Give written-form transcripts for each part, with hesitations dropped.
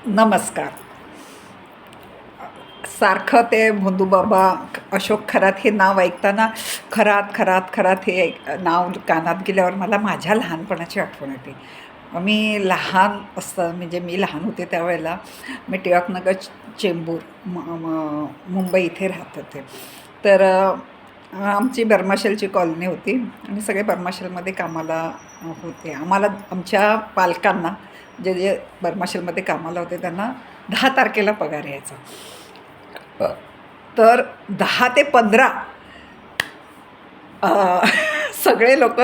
नमस्कार. सारखं ते भोंदूबाबा, अशोक खरात हे नाव ऐकताना खरात खरात खरात हे नाव कानात गेल्यावर मला माझ्या लहानपणाची आठवण येते. मी लहान असताना म्हणजे मी लहान होते त्यावेळेला मी टिळकनगर चेंबूर मुंबई इथे राहत होते. तर आमची बर्माशेलची कॉलनी होती आणि सगळे बर्माशेलमध्ये कामाला होते. आम्हाला आमच्या पालकांना जे जे बर्माशेलमध्ये कामाला होते त्यांना 10 तारखेला पगार यायचा. तर 10 ते 15 सगळे लोक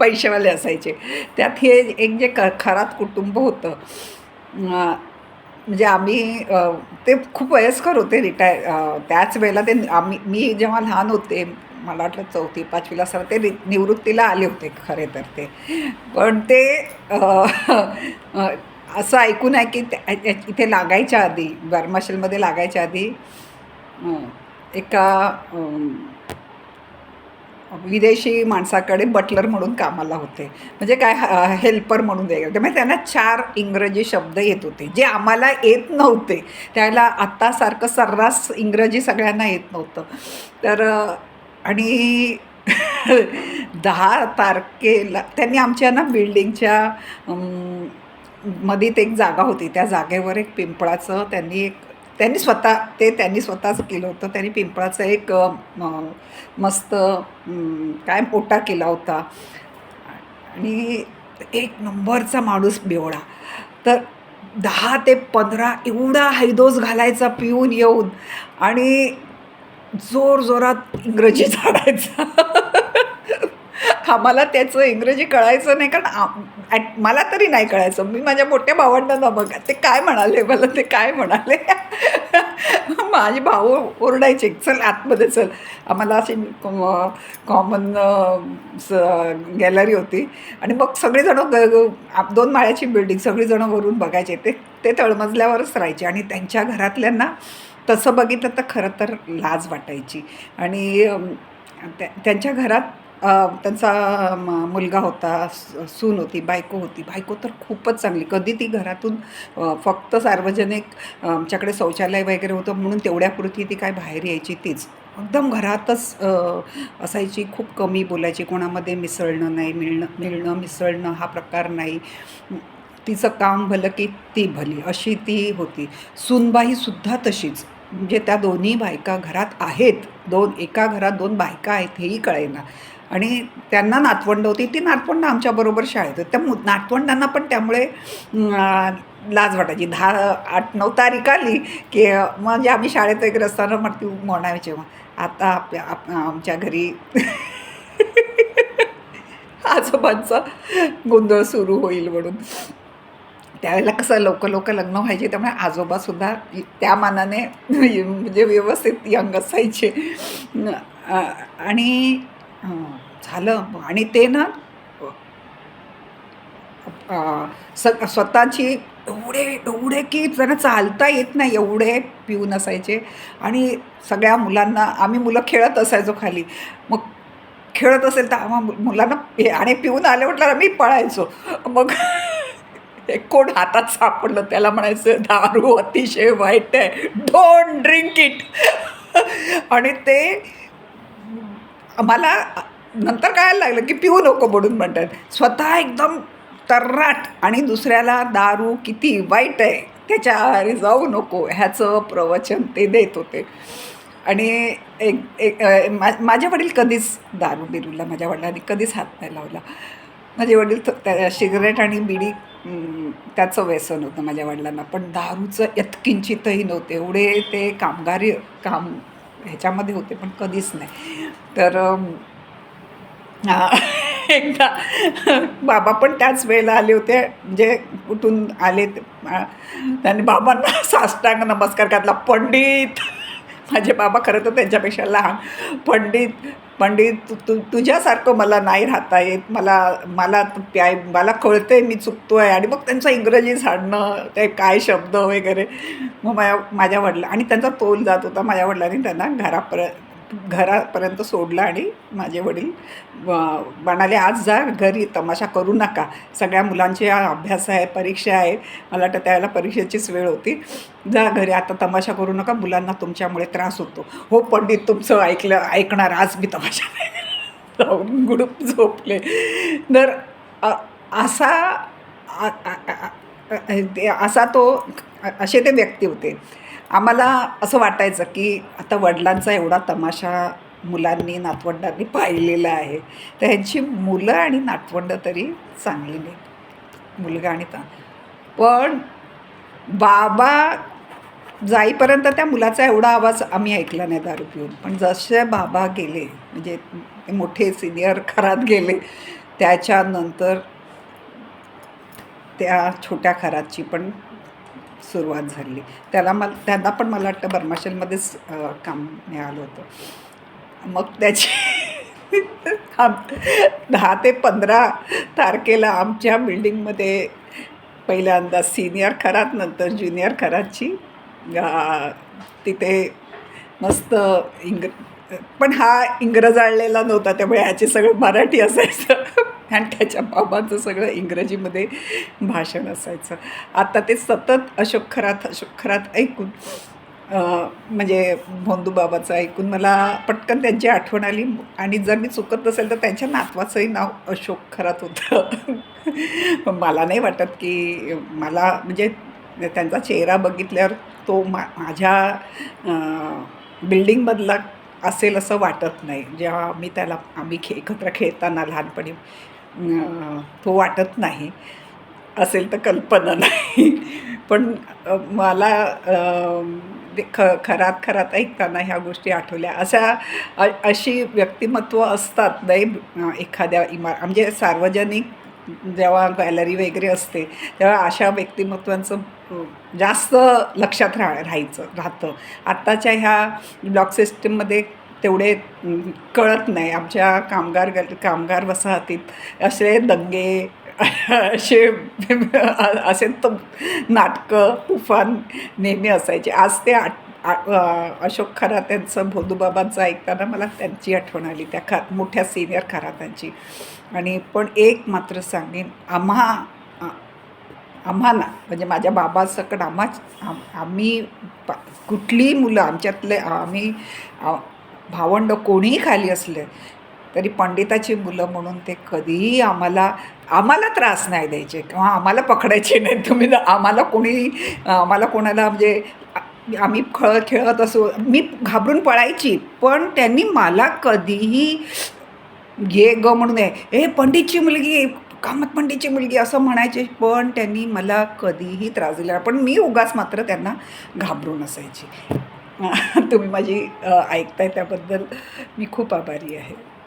पैसेवाले असायचे. त्यात हे एक जे खरात कुटुंब होतं, म्हणजे आम्ही ते खूप वयस्कर होते, त्याच वेळेला ते मी जेव्हा लहान होते, मला वाटलं 4थी-5वीला असताना ते निवृत्तीला आले होते खरे तर ते. पण ते असं ऐकून आहे की इथे लागायच्या आधी, बर्माशेलमध्ये लागायच्या आधी एका विदेशी माणसाकडे बटलर म्हणून कामाला होते. म्हणजे काय, हेल्पर म्हणून वगैरे. त्यामुळे त्यांना 4 इंग्रजी शब्द येत होते जे आम्हाला येत नव्हते. त्याला आत्तासारखं सर्रास इंग्रजी सगळ्यांना येत नव्हतं. तर आणि 10 तारखेला त्यांनी आमच्या ना बिल्डिंगच्या मधीत एक जागा होती. त्या जागेवर एक पिंपळाचं त्यांनी स्वतःच केलं होतं. त्यांनी पिंपळाचं एक मस्त काय ओटा केला होता आणि एक नंबरचा माणूस बेवडा. तर 10 ते 15 एवढा हैदोस घालायचा पिऊन येऊन आणि जोरजोरात इंग्रजी झाडायचा. आम्हाला त्याचं इंग्रजी कळायचं नाही, कारण मला तरी नाही कळायचं. मी माझ्या मोठ्या भावंडांना बघा ते काय म्हणाले, मला ते काय म्हणाले. माझे भाऊ ओरडायचे, चल आतमध्ये चल. आम्हाला अशी कॉमन गॅलरी होती आणि मग सगळेजणं 2 माळ्याची बिल्डिंग, सगळीजणं वरून बघायचे. ते तळमजल्यावरच राहायचे आणि त्यांच्या घरातल्यांना तसं बघितलं तर खरं तर लाज वाटायची. आणि त्यांच्या घरात त्यांचा मुलगा होता, सून होती, बायको होती. बायको तर खूपच चांगली. कधी ती घरातून फक्त सार्वजनिक आमच्याकडे शौचालय वगैरे होतं म्हणून तेवढ्यापुरती ती काय बाहेर यायची तीच. एकदम घरातच असायची. खूप कमी बोलायची. कोणामध्ये मिसळणं नाही, मिळणं मिसळणं हा प्रकार नाही. तिचं काम भलं की ती भली, अशी ती होती. सूनबाईसुद्धा तशीच. म्हणजे त्या दोन्ही बायका घरात आहेत. एका घरात 2 बायका आहेत हेही कळेना. आणि त्यांना नातवंड होती. ती नातवंड आमच्याबरोबर शाळेत होती. त्या नातवंडांना पण त्यामुळे लाज वाटायची. 8-9 तारीख आली की म्हणजे आम्ही शाळेत वगैरे असताना मग ती म्हणायची, मग आता आमच्या घरी आजोबांचा गोंधळ सुरू होईल म्हणून. त्यावेळेला कसं लवकर लग्न व्हायचे, त्यामुळे आजोबासुद्धा त्या मानाने म्हणजे व्यवस्थित यंग असायचे. आणि झालं आणि ते ना स्वतःची एवढे एवढे की त्यांना चालता येत नाही एवढे पिऊन असायचे. आणि सगळ्या मुलांना, आम्ही मुलं खेळत असायचो खाली, मग खेळत असेल तर मुलांना आणि पिऊन आले म्हटल्यावर आम्ही पळायचो. मग एक कोण हातात सापडलं त्याला म्हणायचं दारू अतिशय वाईट आहे, डोंट ड्रिंक इट. आणि ते आम्हाला नंतर कळायला लागलं की पिऊ नको म्हणून म्हणतात. स्वतः एकदम तर्राट आणि दुसऱ्याला दारू किती वाईट आहे, त्याच्या आहारी जाऊ नको ह्याचं प्रवचन ते देत होते. आणि एक एक माझे वडील कधीच दारू बिरूला, माझ्या वडिलांनी कधीच हात नाही लावला. माझे वडील सिगरेट आणि बिडी त्याचं व्यसन होतं माझ्या वडिलांना, पण दारूचं यत्किंचितही नव्हते. एवढे ते कामगारी काम ह्याच्यामध्ये होते पण कधीच नाही. तर एकदा बाबा पण त्याच वेळेला आले होते. म्हणजे कुठून आले त्यांनी बाबांना साष्टांग नमस्कार घातला. पंडित, माझे बाबा खरं तर त्यांच्यापेक्षा लहान. पंडित पंडित तुझ्यासारखं मला नाही राहता येत, मला कळतंय मी चुकतोय. आणि मग त्यांचं इंग्रजी झाडणं, ते काय शब्द वगैरे. मग माझ्या वडिला आणि त्यांचा तोल जात होता. माझ्या वडिलांनी त्यांना घरापर्यंत सोडलं आणि माझे वडील म्हणाले, आज जा घरी, तमाशा करू नका, सगळ्या मुलांचे अभ्यास आहे, परीक्षा आहे. मला वाटतं त्यावेळेला परीक्षेचीच वेळ होती. जा घरी, आता तमाशा करू नका, मुलांना तुमच्यामुळे त्रास होतो. हो पंडित, तुमचं ऐकणार, आज मी तमाशा नाही करणार." जाऊन गुडूप झोपले. तर असा आ- आ- आ- असा तो असे ते व्यक्ती होते. आम्हाला असं वाटायचं की आता वडिलांचा एवढा तमाशा मुलांनी नातवंडांनी पाहिलेला आहे, तर ह्यांची मुलं आणि नातवंड तरी चांगली नाही, मुलगा आणि पण बाबा जाईपर्यंत त्या मुलाचा एवढा आवाज आम्ही ऐकला नाही दारू पिऊन. पण जसे बाबा गेले, म्हणजे ते मोठे सिनियर खरात गेले, त्याच्यानंतर त्या छोट्या खराची पण सुरुवात झाली. त्यांना पण मला वाटतं बर्माशेलमध्येच काम मिळालं होतं. मग त्याची आम 10 ते 15 तारखेला आमच्या बिल्डिंगमध्ये पहिल्यांदा सिनियर खरात, नंतर ज्युनियर खराची तिथे मस्त पण हा इंग्रज आणलेला नव्हता, त्यामुळे ह्याचे सगळं मराठी असायचं आणि त्याच्या बाबांचं सगळं इंग्रजीमध्ये भाषण असायचं. आता ते सतत अशोक खरात ऐकून म्हणजे भोंदू बाबाचं ऐकून मला पटकन त्यांची आठवण आली. आणि जर मी चुकत नसेल तर त्यांच्या नातवाचंही नाव अशोक खरात होतं. मला नाही वाटत की मला म्हणजे त्यांचा चेहरा बघितल्यावर तो माझ्या बिल्डिंगमधला असेल असं वाटत नाही. जेव्हा आम्ही एकत्र खेळताना लहानपणी तो वाटत नाही. असेल तर कल्पना नाही. पण मला खरात ऐकताना ह्या गोष्टी आठवल्या. अशी व्यक्तिमत्व असतात नाही एखाद्या म्हणजे सार्वजनिक जेव्हा गॅलरी वगैरे असते तेव्हा अशा व्यक्तिमत्वांचं जास्त लक्षात राहतं. आत्ताच्या ह्या ब्लॉक सिस्टीममध्ये तेवढे कळत नाही. आमच्या कामगार वसाहतीत असे दंगे असे तर नाटकं तुफान नेहमी असायचे. आज ते अशोक खरात्यांचं भोंदूबाबांचं ऐकताना मला त्यांची आठवण आली, त्या मोठ्या सिनियर खरातांची. आणि पण एक मात्र सांगेन, आम्हाला म्हणजे माझ्या बाबासकट आम्ही कुठलीही मुलं आमच्यातले आम्ही भावंड कोणीही खाली असले तरी पंडिताची मुलं म्हणून ते कधीही आम्हाला त्रास नाही द्यायचे किंवा आम्हाला पकडायचे नाही. तुम्ही आम्हाला कोणाला म्हणजे आम्ही खेळत असो, मी घाबरून पळायची, पण त्यांनी मला कधीही घे ग म्हणून हे पंडितची मुलगी, कामत पंडितची मुलगी असं म्हणायचे, पण त्यांनी मला कधीही त्रास दिला. पण मी उगाच मात्र त्यांना घाबरून असायची. तुम्ही माझी ऐकताय त्याबद्दल मी खूप आभारी आहे.